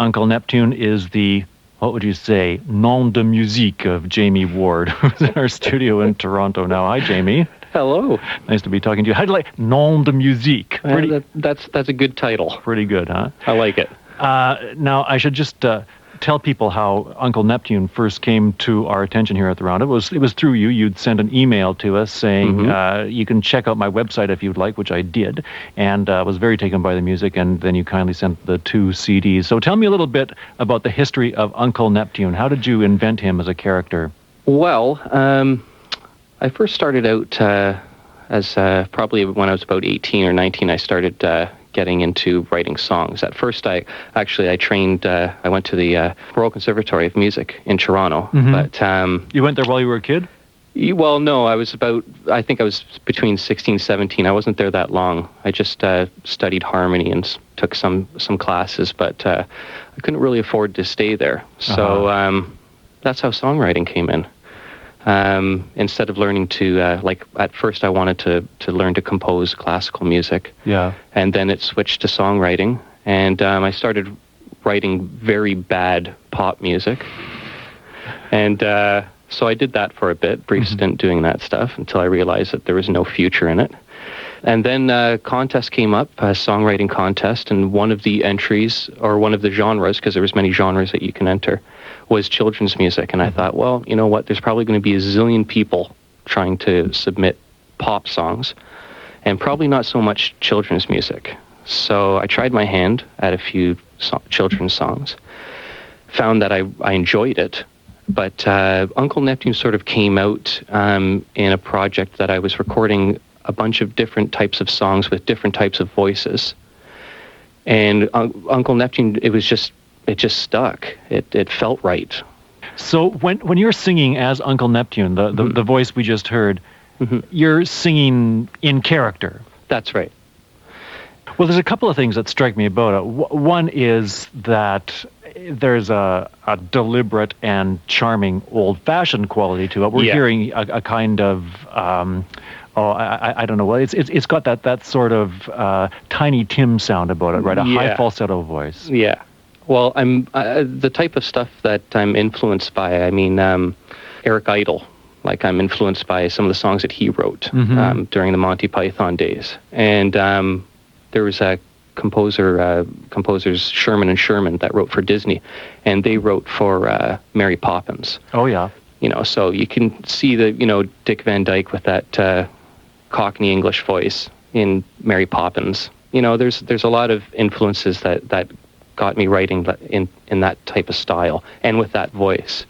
Uncle Neptune is the, what would you say, nom de musique of Jamie Ward, who's in our studio in Toronto now. Hi, Jamie. Hello. Nice to be talking to you. How do you like nom de musique? That's a good title. Pretty good, huh? I like it. Now, I should just tell people how Uncle Neptune first came to our attention here at the Roundup. It was through you. You'd sent an email to us saying, you can check out my website if you'd like, which I did, and was very taken by the music, and then you kindly sent the 2 CDs. So tell me a little bit about the history of Uncle Neptune. How did you invent him as a character? Well, I first started out as probably when I was about 18 or 19, I started getting into writing songs. At first, I trained, I went to the Royal Conservatory of Music in Toronto. But you went there while you were a kid? Well, no, I think I was between 16 and 17. I wasn't there that long. I just studied harmony and took some classes, but I couldn't really afford to stay there. So that's how songwriting came in. Instead of learning to, at first I wanted to learn to compose classical music. Yeah. And then it switched to songwriting. And I started writing very bad pop music. And so I did that for a bit, brief stint doing that stuff, until I realized that there was no future in it. And then a contest came up, a songwriting contest, and one of the entries, or one of the genres, because there was many genres that you can enter, was children's music. And I thought, well, you know what, there's probably going to be a zillion people trying to submit pop songs, and probably not so much children's music. So I tried my hand at a few children's songs, found that I enjoyed it, but Uncle Neptune sort of came out in a project that I was recording a bunch of different types of songs with different types of voices. And Uncle Neptune, it just stuck. It felt right. So when you're singing as Uncle Neptune, the voice we just heard, you're singing in character. That's right. Well, there's a couple of things that strike me about it. one is that there's a deliberate and charming old-fashioned quality to it. We're hearing a kind of I don't know. Well, it's got that sort of Tiny Tim sound about it, right? A high falsetto voice. Yeah. Well, I'm the type of stuff that I'm influenced by. I mean, Eric Idle. Like, I'm influenced by some of the songs that he wrote during the Monty Python days. And there was a composers Sherman and Sherman that wrote for Disney, and they wrote for Mary Poppins. Oh yeah. So you can see Dick Van Dyke with that Cockney English voice in Mary Poppins. There's a lot of influences that got me writing in that type of style and with that voice.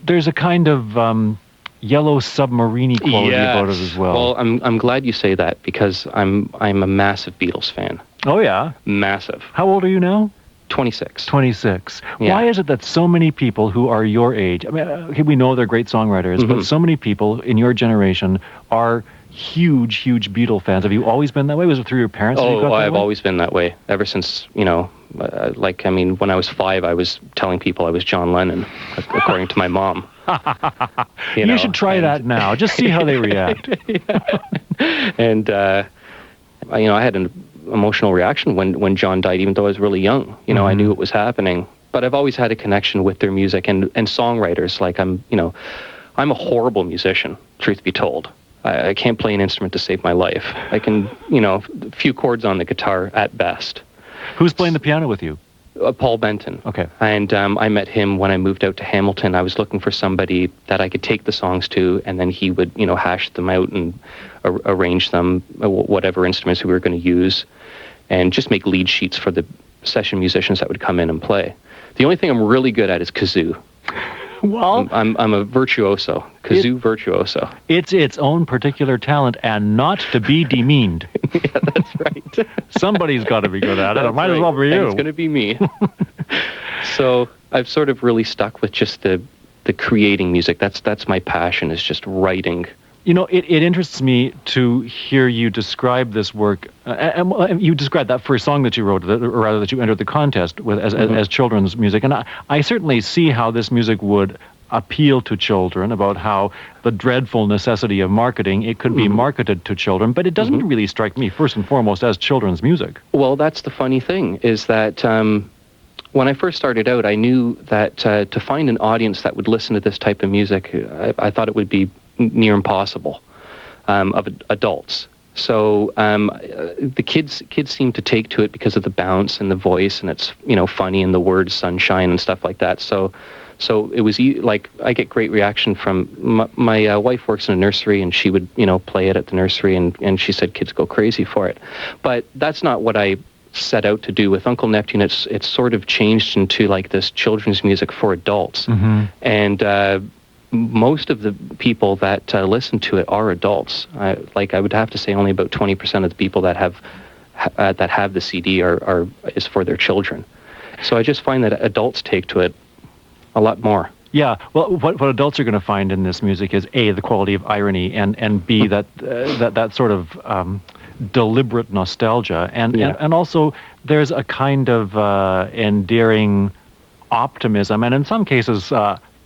There's a kind of yellow submarine quality about it as well. Well, I'm glad you say that, because I'm a massive Beatles fan. Oh yeah, massive. How old are you now? 26. 26. Yeah. Why is it that so many people who are your age, I mean, okay, we know they're great songwriters, but so many people in your generation are huge Beatle fans? Have you always been that way? Was it through your parents? I've always been that way ever since, when I was 5, I was telling people I was John Lennon, according to my mom. You should try that now. Just see how they react. And, I had an emotional reaction when John died, even though I was really young. I knew it was happening. But I've always had a connection with their music and songwriters. Like, I'm a horrible musician, truth be told. I can't play an instrument to save my life. I can, a few chords on the guitar at best. Who's playing the piano with you? Paul Benton. Okay. And I met him when I moved out to Hamilton. I was looking for somebody that I could take the songs to, and then he would, hash them out and arrange them, whatever instruments we were going to use, and just make lead sheets for the session musicians that would come in and play. The only thing I'm really good at is kazoo. Well, I'm a virtuoso, kazoo virtuoso. It's its own particular talent, and not to be demeaned. Yeah, that's right. Somebody's got to be good at it. It might as well be you. And it's going to be me. So I've sort of really stuck with just the creating music. That's my passion, is just writing. It interests me to hear you describe this work. And you described that first song that you wrote, or rather that you entered the contest with as children's music. And I certainly see how this music would appeal to children, about how the dreadful necessity of marketing, it could be marketed to children, but it doesn't really strike me, first and foremost, as children's music. Well, that's the funny thing, is that when I first started out, I knew that to find an audience that would listen to this type of music, I thought it would be near impossible of adults. So the kids seem to take to it because of the bounce and the voice, and it's funny, and the words sunshine and stuff like that. So it was like I get great reaction from my wife works in a nursery, and she would play it at the nursery, and she said kids go crazy for it. But that's not what I set out to do with Uncle Neptune. It's sort of changed into like this children's music for adults, and most of the people that listen to it are adults. I would have to say only about 20% of the people that have the CD is for their children. So I just find that adults take to it a lot more. Yeah, well, what adults are going to find in this music is A, the quality of irony, and B, that sort of deliberate nostalgia, and also there's a kind of endearing optimism, and in some cases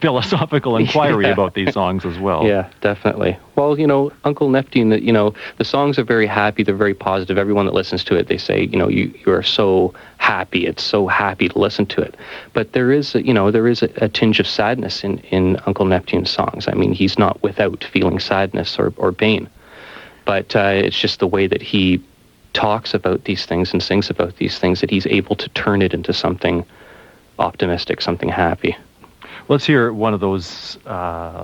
philosophical inquiry about these songs as well. Yeah, definitely. Well, Uncle Neptune, the songs are very happy, they're very positive. Everyone that listens to it, they say, you are so happy, it's so happy to listen to it. But there is a tinge of sadness in Uncle Neptune's songs. I mean, he's not without feeling sadness or pain. But it's just the way that he talks about these things and sings about these things that he's able to turn it into something optimistic, something happy. Let's hear one of those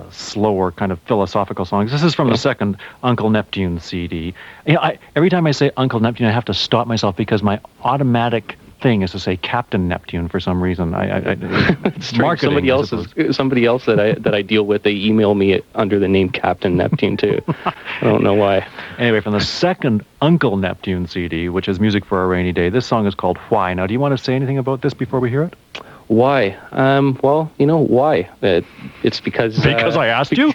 slower kind of philosophical songs. This is from the second Uncle Neptune CD. Every time I say Uncle Neptune, I have to stop myself because my automatic thing is to say Captain Neptune for some reason. It's marketing. Somebody else that I deal with, they email me under the name Captain Neptune too. I don't know why. Anyway, from the second Uncle Neptune CD, which is Music for a Rainy Day, this song is called Why. Now, do you want to say anything about this before we hear it? Why? Well, why? It's because... Because I asked you?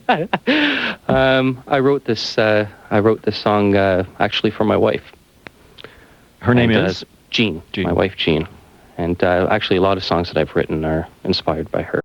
I wrote this song actually for my wife. Her name is? Jean. My wife, Jean. And actually a lot of songs that I've written are inspired by her.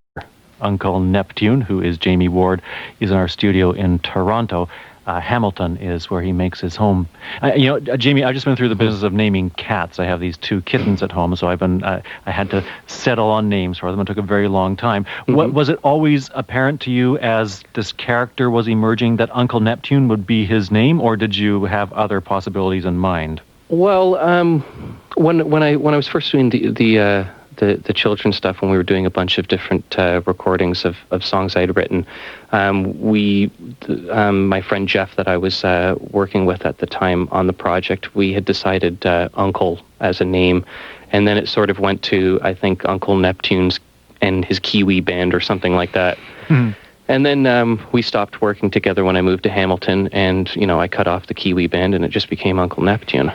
Uncle Neptune, who is Jamie Ward, is in our studio in Toronto. Hamilton is where he makes his home. Jamie, I've just been through the business of naming cats. I have these 2 kittens at home, so I had to settle on names for them. It took a very long time. Was it always apparent to you as this character was emerging that Uncle Neptune would be his name, or did you have other possibilities in mind? Well, when I was first doing the children's stuff, when we were doing a bunch of different recordings of songs I had written, my friend Jeff that I was working with at the time on the project, we had decided Uncle as a name, and then it sort of went to, I think, Uncle Neptune's and his Kiwi band or something like that. And then we stopped working together when I moved to Hamilton, and I cut off the Kiwi band, and it just became Uncle Neptune.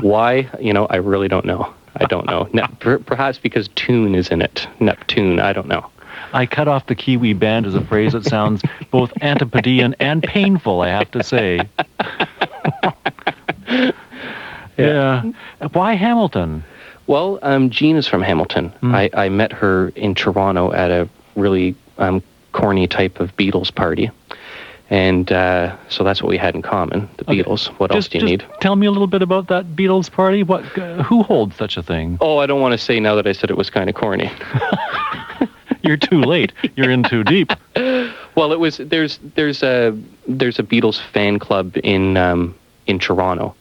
Why? I really don't know. I don't know. Perhaps because tune is in it. Neptune, I don't know. I cut off the Kiwi band is a phrase that sounds both antipodean and painful, I have to say. Yeah. Why Hamilton? Well, Jean is from Hamilton. I met her in Toronto at a really corny type of Beatles party. And so that's what we had in common, the Beatles. What else do you need? Tell me a little bit about that Beatles party. Who holds such a thing? Oh, I don't want to say now that I said it was kind of corny. You're too late. You're in too deep. Well, it was. There's a Beatles fan club in Toronto,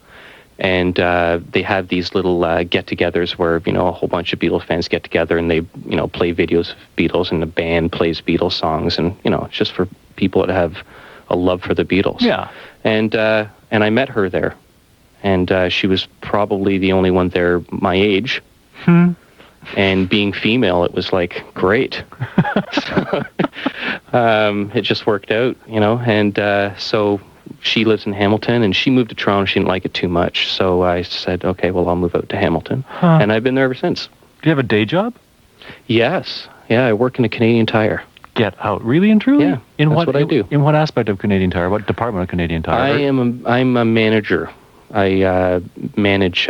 and they have these little get-togethers where a whole bunch of Beatles fans get together and they play videos of Beatles, and the band plays Beatles songs, and it's just for people that have a love for the Beatles. Yeah. And I met her there, and she was probably the only one there my age. And being female, it was like great. It just worked out, and so she lives in Hamilton, and she moved to Toronto. She didn't like it too much, so I said, okay, well, I'll move out to Hamilton. And I've been there ever since. Do you have a day job? Yes. Yeah, I work in a Canadian Tire. Get out. Really and truly? Yeah, that's what I do. In what aspect of Canadian Tire? What department of Canadian Tire? I'm a manager. I manage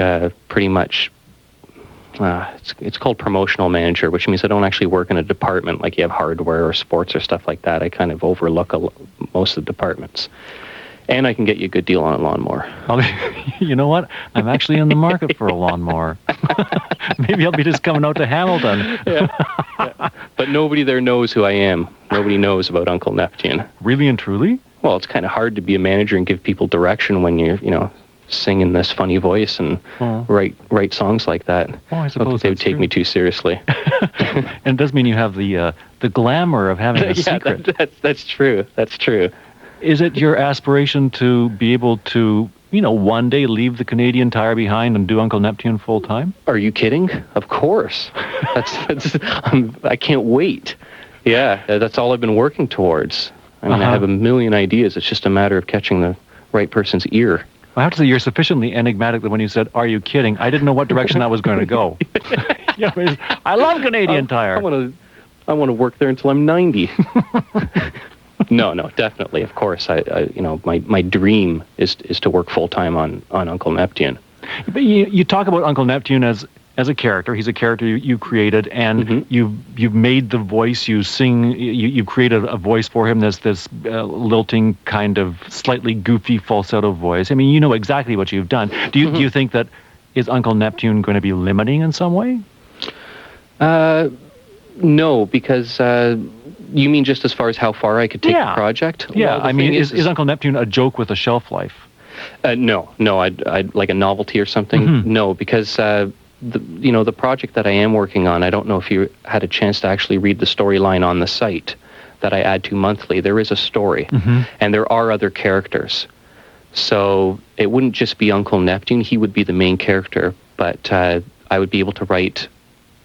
pretty much it's called promotional manager, which means I don't actually work in a department like you have hardware or sports or stuff like that. I kind of overlook most of the departments. And I can get you a good deal on a lawnmower. You know what? I'm actually in the market for a lawnmower. Maybe I'll be just coming out to Hamilton. Yeah. But nobody there knows who I am. Nobody knows about Uncle Neptune. Really and truly? Well, it's kind of hard to be a manager and give people direction when you're, sing in this funny voice and write songs like that. Well, I suppose they would take me too seriously. And it does mean you have the glamour of having a secret. That's true. That's true. Is it your aspiration to be able to, one day leave the Canadian Tire behind and do Uncle Neptune full time? Are you kidding? Of course. I can't wait. Yeah, that's all I've been working towards. I mean, I have a million ideas. It's just a matter of catching the right person's ear. I have to say, you're sufficiently enigmatic that when you said, "Are you kidding?" I didn't know what direction that was going to go. I love Canadian Tire. I want to work there until I'm 90. No, definitely. Of course, my dream is to work full time on Uncle Neptune. But you talk about Uncle Neptune as a character. He's a character you created, and you've made the voice. You sing. You created a voice for him. This lilting kind of slightly goofy falsetto voice. I mean, you know exactly what you've done. Do you think that is Uncle Neptune going to be limiting in some way? No, because you mean just as far as how far I could take the project? Yeah, I mean, is Uncle Neptune a joke with a shelf life? No, I'd like a novelty or something. No, because the project that I am working on, I don't know if you had a chance to actually read the storyline on the site that I add to monthly. There is a story, and there are other characters. So it wouldn't just be Uncle Neptune. He would be the main character, but I would be able to write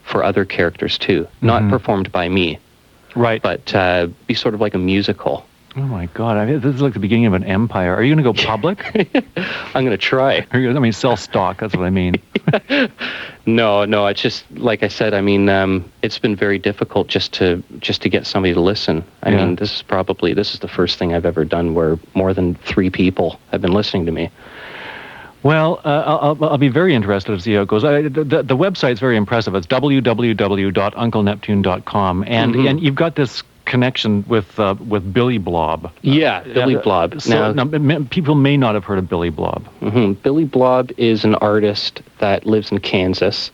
for other characters too, not performed by me. Right. But be sort of like a musical. Oh my God! I mean, this is like the beginning of an empire. Are you going to go public? I'm going to try. Sell stock. That's what I mean. No. It's just like I said. I mean, it's been very difficult just to get somebody to listen. I mean, this is the first thing I've ever done where more than 3 people have been listening to me. Well, I'll be very interested to see how it goes. The website's very impressive. It's www.uncleneptune.com, and you've got this connection with Billy Blob. Yeah, Billy Blob. Now, people may not have heard of Billy Blob. Billy Blob is an artist that lives in Kansas,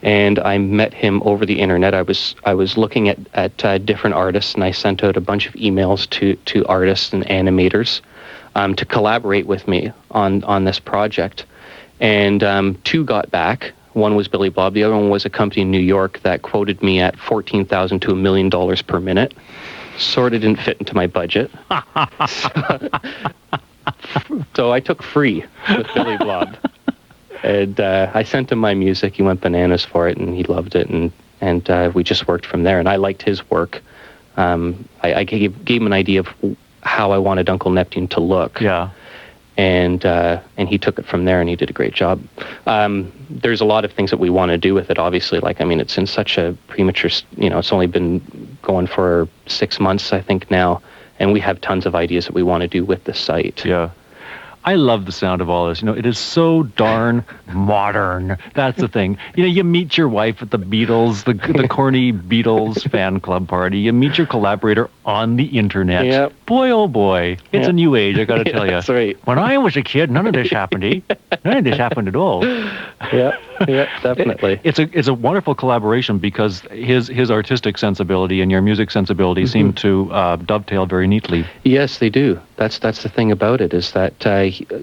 and I met him over the internet. I was looking at different artists, and I sent out a bunch of emails to artists and animators to collaborate with me on this project. And 2 got back. One was Billy Blob. The other one was a company in New York that quoted me at $14,000 to $1 million per minute. Sort of didn't fit into my budget. So I took free with Billy Blob. And I sent him my music. He went bananas for it, and he loved it. And we just worked from there. And I liked his work. I gave him an idea of how I wanted Uncle Neptune to look. Yeah. And he took it from there, and he did a great job. There's a lot of things that we want to do with it, obviously. Like, I mean, it's in such a premature, it's only been going for 6 months, I think, now. And we have tons of ideas that we want to do with the site. Yeah. I love the sound of all this. It is so darn modern. That's the thing. You meet your wife at the Beatles, the corny Beatles fan club party. You meet your collaborator on the internet. Yep. Boy, oh boy, it's a new age, I got to tell you. That's right. When I was a kid, none of this happened. None of this happened at all. Yeah, definitely. It's a wonderful collaboration because his artistic sensibility and your music sensibility seem to dovetail very neatly. Yes, they do. That's the thing about it, is that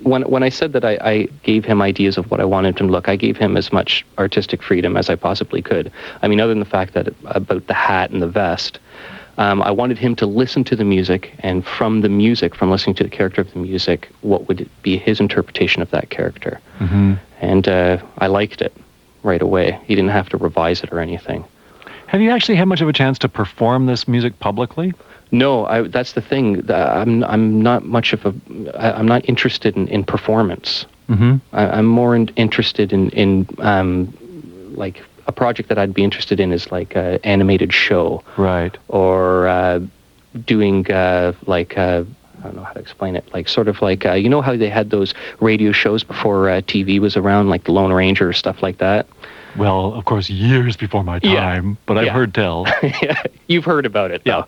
when I said that I gave him ideas of what I wanted him to look, I gave him as much artistic freedom as I possibly could. I mean, other than the fact that about the hat and the vest, I wanted him to listen to the music, and from the music, from listening to the character of the music, what would be his interpretation of that character. And I liked it right away. He didn't have to revise it or anything. Have you actually had much of a chance to perform this music publicly? No, that's the thing. I'm not much of I'm not interested in performance. I'm more interested in like a project that I'd be interested in is like an animated show, right? Or doing like I don't know how to explain it. Like sort of like you know how they had those radio shows before TV was around, like the Lone Ranger or stuff like that. Well, of course, years before my time, but I've heard tell. Yeah, you've heard about it, though.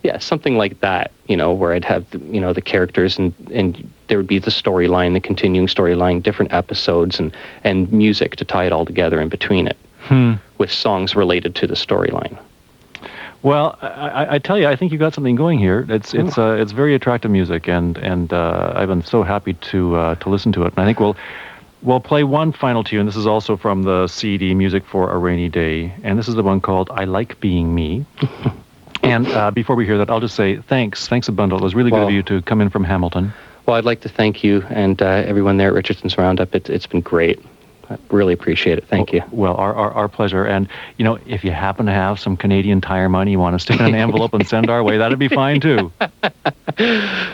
Yeah, something like that, where I'd have, the characters and there would be the storyline, the continuing storyline, different episodes and music to tie it all together in between it with songs related to the storyline. Well, I tell you, I think you got something going here. It's very attractive music, and I've been so happy to listen to it. And I think we'll play one final tune. This is also from the CD Music for a Rainy Day, and this is the one called "I Like Being Me." And before we hear that, I'll just say thanks a bundle. It was really good of you to come in from Hamilton. Well, I'd like to thank you and everyone there at Richardson's Roundup. It's been great. I really appreciate it. Thank you. Well, our pleasure. And, if you happen to have some Canadian Tire money you want to stick in an envelope and send our way, that'd be fine, too.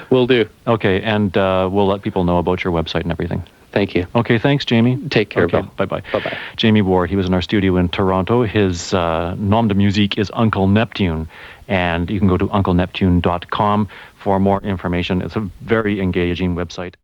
Will do. Okay, and we'll let people know about your website and everything. Thank you. Okay, thanks, Jamie. Take care, Bill. Bye-bye. Bye-bye. Jamie Ward, he was in our studio in Toronto. His nom de musique is Uncle Neptune, and you can go to uncleneptune.com for more information. It's a very engaging website.